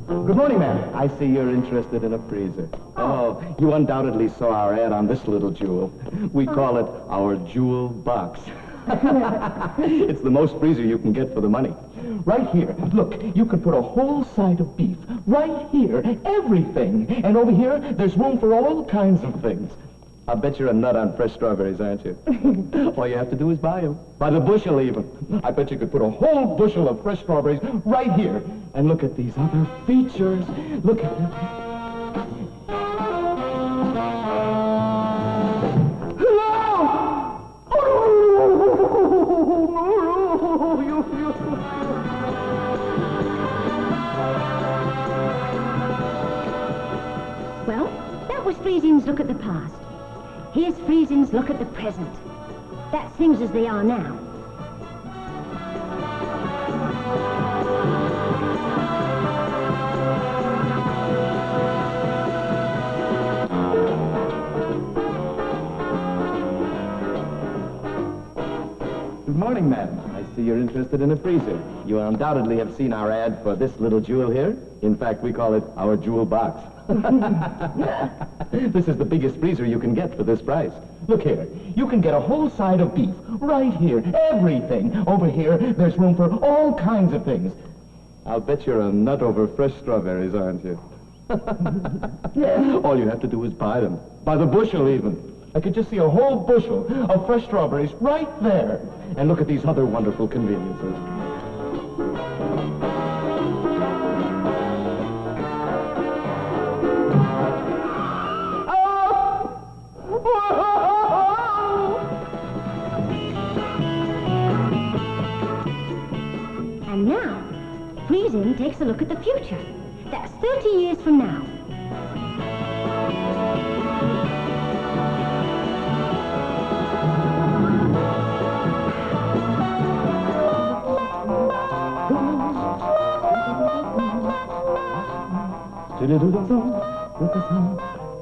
Good morning, ma'am. I see you're interested in a freezer. Oh, you undoubtedly saw our ad on this little jewel. We call it our jewel box. It's the most freezer you can get for the money. Right here, look, you can put a whole side of beef. Right here, everything. And over here, there's room for all kinds of things. I'll bet you're a nut on fresh strawberries, aren't you? All you have to do is buy them. By the bushel, even. I bet you could put a whole bushel of fresh strawberries right here. And look at these other features. Look at them. Well, that was Friesian's look at the past. Here's Friesian's look at the present. That's things as they are now. Good morning, madam. I see you're interested in a freezer. You undoubtedly have seen our ad for this little jewel here. In fact, we call it our jewel box. This is the biggest freezer you can get for this price. Look here. You can get a whole side of beef. Right here. Everything. Over here, there's room for all kinds of things. I'll bet you're a nut over fresh strawberries, aren't you? All you have to do is buy them. By the bushel, even. I could just see a whole bushel of fresh strawberries right there. And look at these other wonderful conveniences. And now, Friesian takes a look at the future. That's 30 years from now.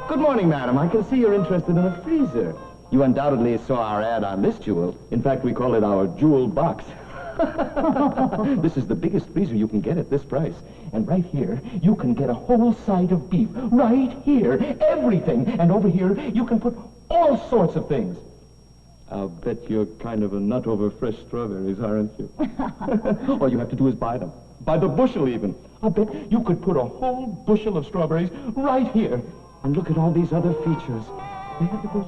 Good morning, madam. I can see you're interested in a freezer. You undoubtedly saw our ad on this jewel. In fact, we call it our jewel box. This is the biggest freezer you can get at this price. And right here, you can get a whole side of beef. Right here, everything. And over here, you can put all sorts of things. I'll bet you're kind of a nut over fresh strawberries, aren't you? All you have to do is buy them. By the bushel, even. I'll bet you could put a whole bushel of strawberries right here. And look at all these other features. They have to go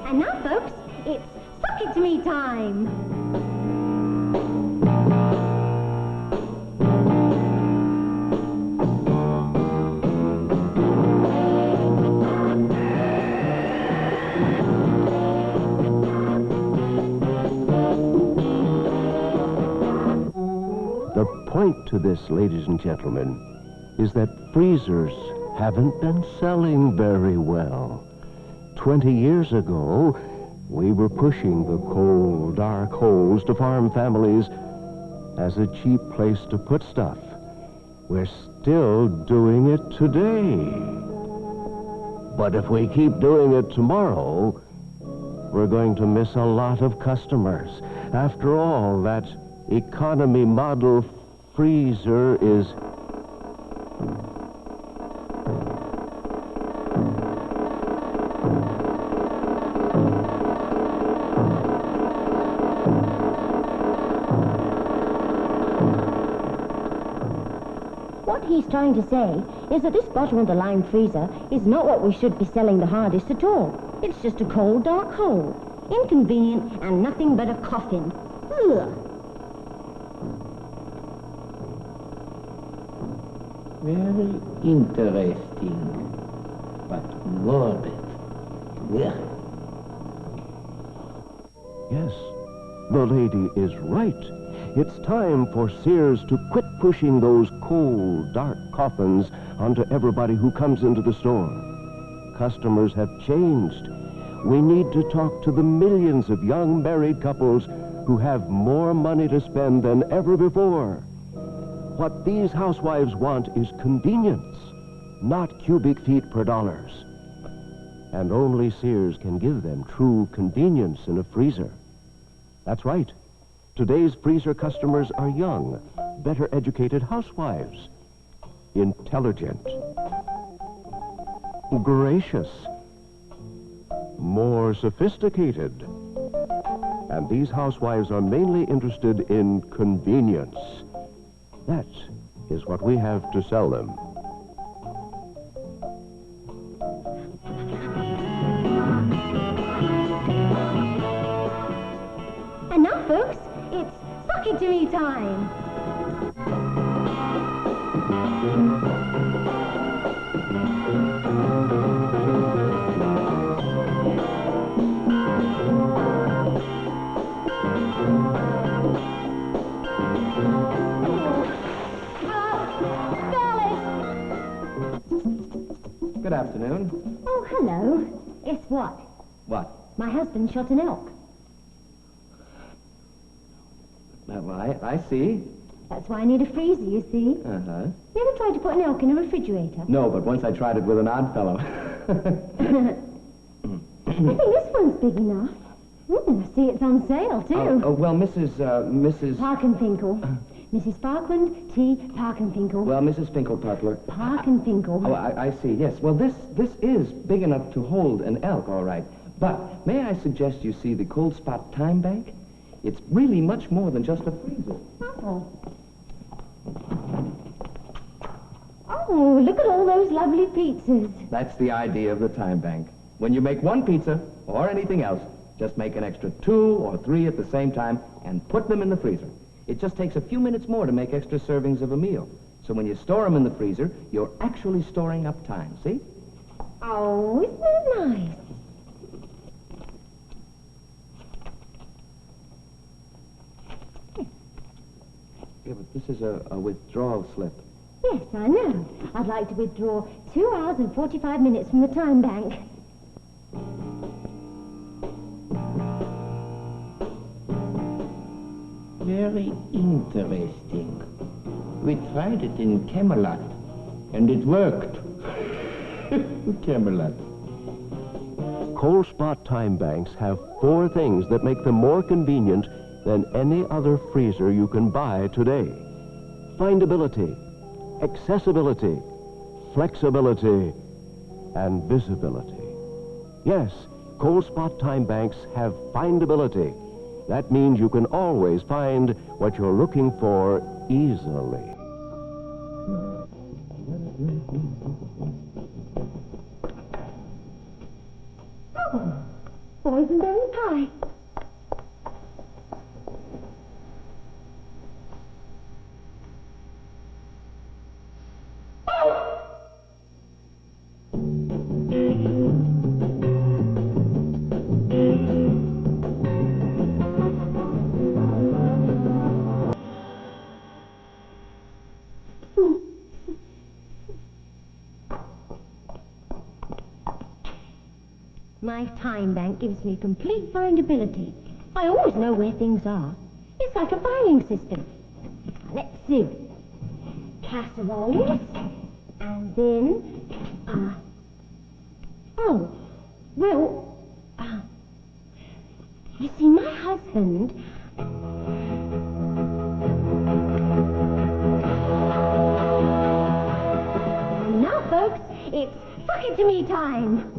And now, folks, it's Suck It To Me time. The point to this, ladies and gentlemen, is that freezers haven't been selling very well. 20 years ago, we were pushing the cold, dark holes to farm families as a cheap place to put stuff. We're still doing it today. But if we keep doing it tomorrow, we're going to miss a lot of customers. After all, that economy model freezer is... What he's trying to say is that this bottom-of-the-line freezer is not what we should be selling the hardest at all. It's just a cold, dark hole. Inconvenient and nothing but a coffin. Ugh. Very interesting, but morbid. Yeah. Yes, the lady is right. It's time for Sears to quit pushing those cold, dark coffins onto everybody who comes into the store. Customers have changed. We need to talk to the millions of young married couples who have more money to spend than ever before. What these housewives want is convenience, not cubic feet per dollars. And only Sears can give them true convenience in a freezer. That's right. Today's freezer customers are young, better educated housewives. Intelligent. Gracious. More sophisticated. And these housewives are mainly interested in convenience. That is what we have to sell them. And now, folks, it's suck it to me time. Good afternoon. Oh, hello. Guess what? What? My husband shot an elk. I see. That's why I need a freezer, you see. Uh-huh. You ever tried to put an elk in a refrigerator? No, but once I tried it with an odd fellow. I think this one's big enough. I see it's on sale, too. Well, Mrs. Parkenfinkel. Mrs. Parkland T. Parkenfinkel. Well, Mrs. Finkelputler. Parkenfinkel. Oh, I see, yes. Well, this is big enough to hold an elk, all right. But may I suggest you see the cold spot time bank? It's really much more than just a freezer. Oh. Oh, look at all those lovely pizzas. That's the idea of the time bank. When you make one pizza, or anything else, just make an extra 2 or 3 at the same time and put them in the freezer. It just takes a few minutes more to make extra servings of a meal. So when you store them in the freezer, you're actually storing up time, see? Oh, isn't that nice? Yeah, but this is a withdrawal slip. Yes, I know. I'd like to withdraw 2 hours and 45 minutes from the time bank. Very interesting. We tried it in Camelot, and it worked. Camelot. Cold spot time banks have 4 things that make them more convenient than any other freezer you can buy today. Findability, accessibility, flexibility, and visibility. Yes, cold spot time banks have findability. That means you can always find what you're looking for easily. Oh, boysenberry pie. My time bank gives me complete findability. I always know where things are. It's like a filing system. Let's see. Casseroles. And then, oh, well, you see, my husband... And now, folks, it's suck it to me time.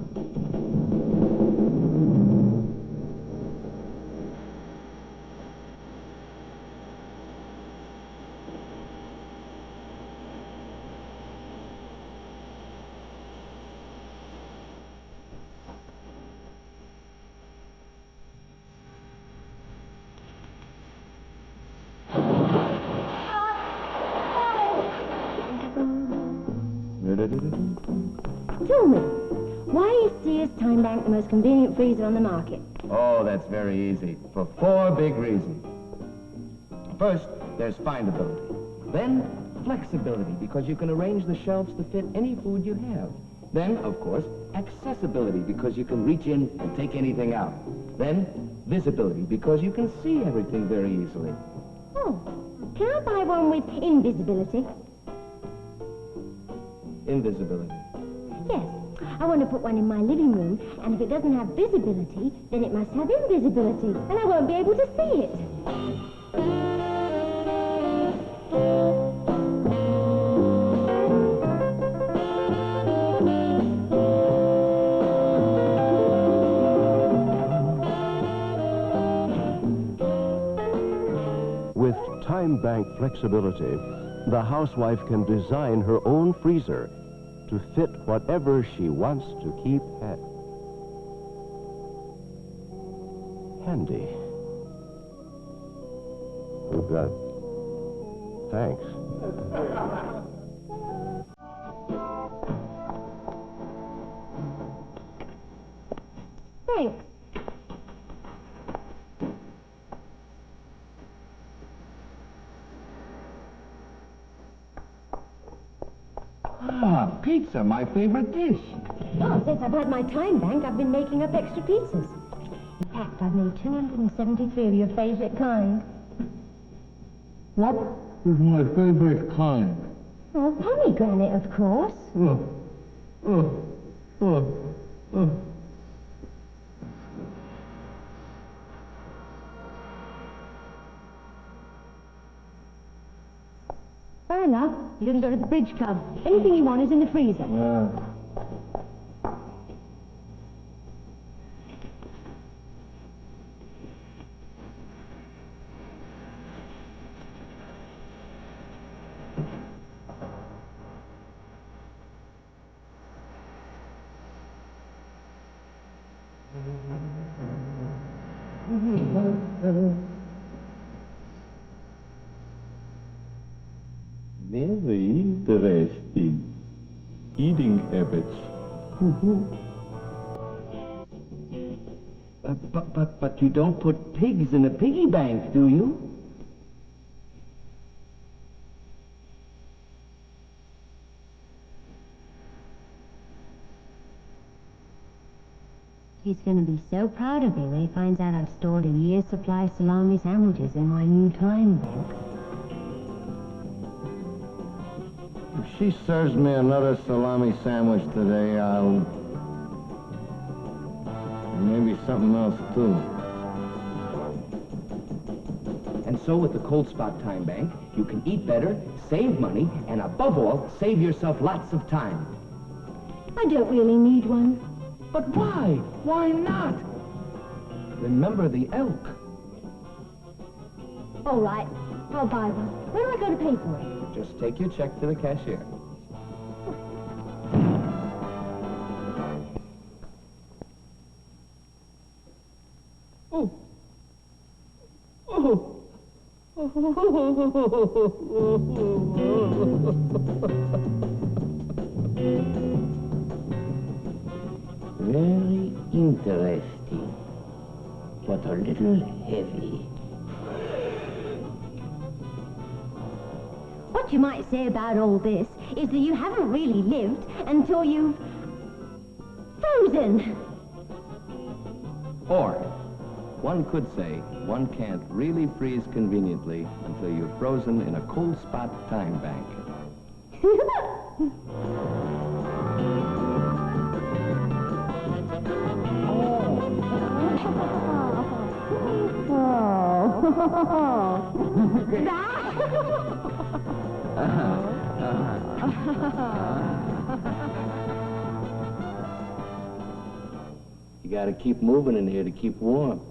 Tell me, why is Sears Time Bank the most convenient freezer on the market? Oh, that's very easy. For 4 big reasons. First, there's findability. Then, flexibility, because you can arrange the shelves to fit any food you have. Then, of course, accessibility, because you can reach in and take anything out. Then, visibility, because you can see everything very easily. Oh, can I buy one with invisibility? Invisibility. Yes. I want to put one in my living room, and if it doesn't have visibility, then it must have invisibility, and I won't be able to see it. With time bank flexibility, the housewife can design her own freezer to fit whatever she wants to keep handy. Oh, God. Thanks. Thanks. Ah, pizza, my favorite dish. Oh, since I've had my time bank, I've been making up extra pizzas. In fact, I've made 273 of your favorite kind. What is my favorite kind? Oh, pomegranate, of course. Fair enough. You can go to the bridge club. Anything you want is in the freezer. Very interesting. Eating habits. But you don't put pigs in a piggy bank, do you? He's going to be so proud of me when he finds out I've stored a year's supply of salami sandwiches in my new time bank. If she serves me another salami sandwich today, I'll... maybe something else, too. And so with the cold spot time bank, you can eat better, save money, and above all, save yourself lots of time. I don't really need one. But why? Why not? Remember the elk. All right, I'll buy one. Where do I go to pay for it? Just take your check to the cashier. Oh. Very interesting, but a little heavy. What you might say about all this is that you haven't really lived until you've frozen. Or, one could say, one can't really freeze conveniently until you're frozen in a cold spot time bank. You gotta keep moving in here to keep warm.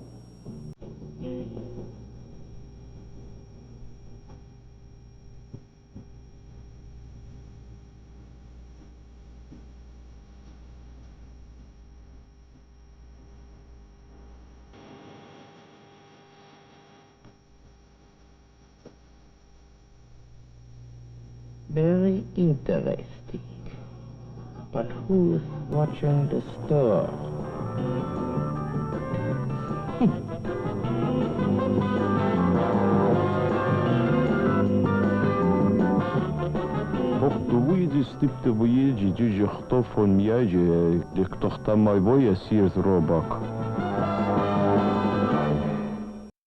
Very interesting. But who's watching the store? Hope the wheel Jedes stipte voyage, juge chtof von miage, de tochta mai voya Sears robak.